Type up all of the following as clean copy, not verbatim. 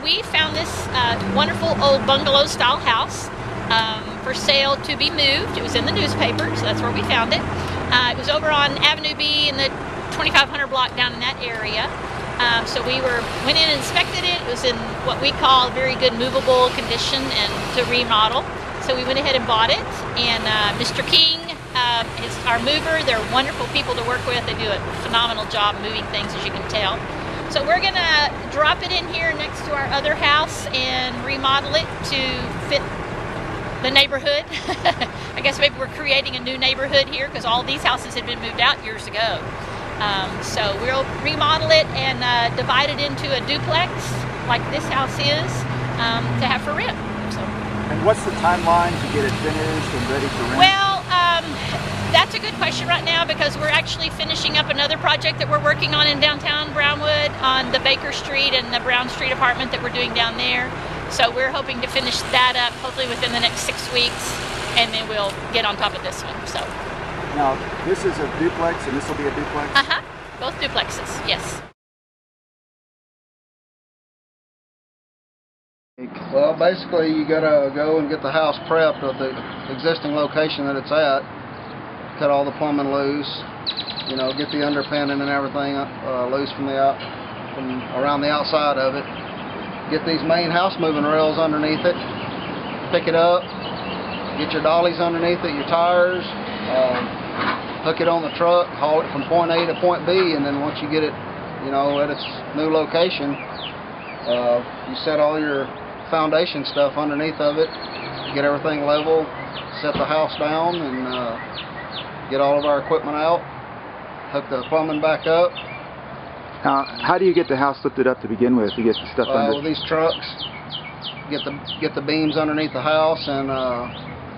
we found this wonderful old bungalow style house for sale to be moved. It was in the newspaper, so that's where we found it. It was over on Avenue B in the 2500 block down in that area. So we went in and inspected it. It was in what we call very good movable condition and to remodel. So we went ahead and bought it. And Mr. King is our mover. They're wonderful people to work with. They do a phenomenal job moving things, as you can tell. So we're gonna drop it in here next to our other house and remodel it to fit the neighborhood. I guess maybe we're creating a new neighborhood here because all these houses had been moved out years ago. So we'll remodel it and divide it into a duplex like this house is to have for rent. So. And what's the timeline to get it finished and ready for rent? Well, that's a good question right now because we're actually finishing up another project that we're working on in downtown Brownwood on the Baker Street and the Brown Street apartment that we're doing down there. So we're hoping to finish that up hopefully within the next 6 weeks, and then we'll get on top of this one. So. Now, this is a duplex and this will be a duplex? Uh-huh. Both duplexes, yes. Well, basically you gotta go and get the house prepped at the existing location that it's at. Cut all the plumbing loose, you know, get the underpinning and everything loose from around the outside of it. Get these main house moving rails underneath it. Pick it up. Get your dollies underneath it, your tires. Hook it on the truck, haul it from point A to point B, and then once you get it, you know, at its new location, you set all your foundation stuff underneath of it, get everything level, set the house down, and get all of our equipment out, hook the plumbing back up. Now, how do you get the house lifted up to begin with? You get the stuff under? With these trucks, get the beams underneath the house, and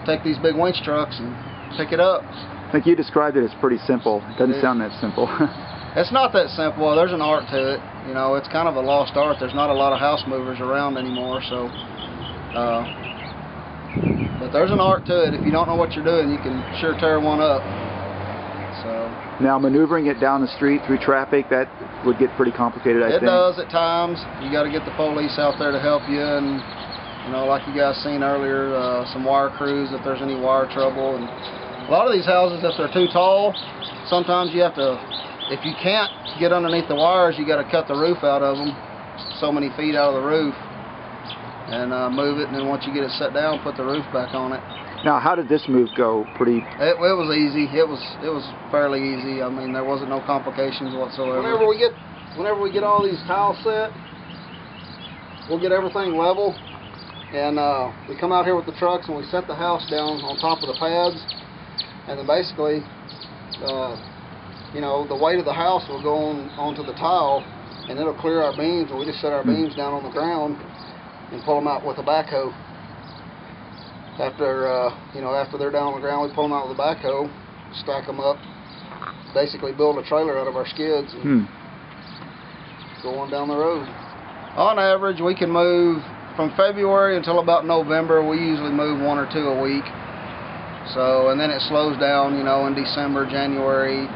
take these big winch trucks and pick it up. I think you described it as pretty simple. It doesn't sound that simple. It's not that simple. There's an art to it. You know, it's kind of a lost art. There's not a lot of house movers around anymore, so. But there's an art to it. If you don't know what you're doing, you can sure tear one up. So. Now, maneuvering it down the street through traffic, that would get pretty complicated, I think. It does at times. You got to get the police out there to help you, and you know, like you guys seen earlier, some wire crews if there's any wire trouble. And a lot of these houses, if they're too tall, sometimes you have to, if you can't get underneath the wires, you got to cut the roof out of them, so many feet out of the roof, and move it. And then once you get it set down, put the roof back on it. Now, how did this move go? It was easy. It was fairly easy. I mean, there wasn't no complications whatsoever. Whenever we get all these tiles set, we'll get everything level, and we come out here with the trucks and we set the house down on top of the pads, and then basically, you know, the weight of the house will go onto the tile, and it'll clear our beams, and we just set our beams down on the ground and pull them out with a backhoe. After you know, after they're down on the ground, we pull them out with a backhoe, stack them up, basically build a trailer out of our skids, and go on down the road. On average, we can move from February until about November. We usually move 1 or 2 a week. So, and then it slows down, you know, in December, January,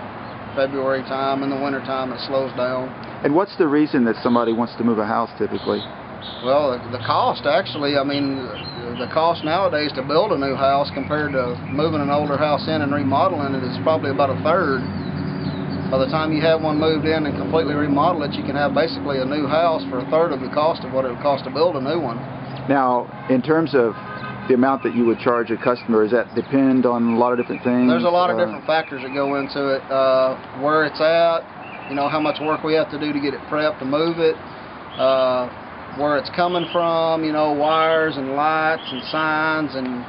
February time. In the winter time, it slows down. And what's the reason that somebody wants to move a house typically? Well, the cost actually, I mean, the cost nowadays to build a new house compared to moving an older house in and remodeling it is probably about a third. By the time you have one moved in and completely remodel it, you can have basically a new house for a third of the cost of what it would cost to build a new one. Now, in terms of the amount that you would charge a customer, does that depend on a lot of different things? There's a lot of different factors that go into it. Where it's at, you know, how much work we have to do to get it prepped to move it, where it's coming from, you know, wires and lights and signs and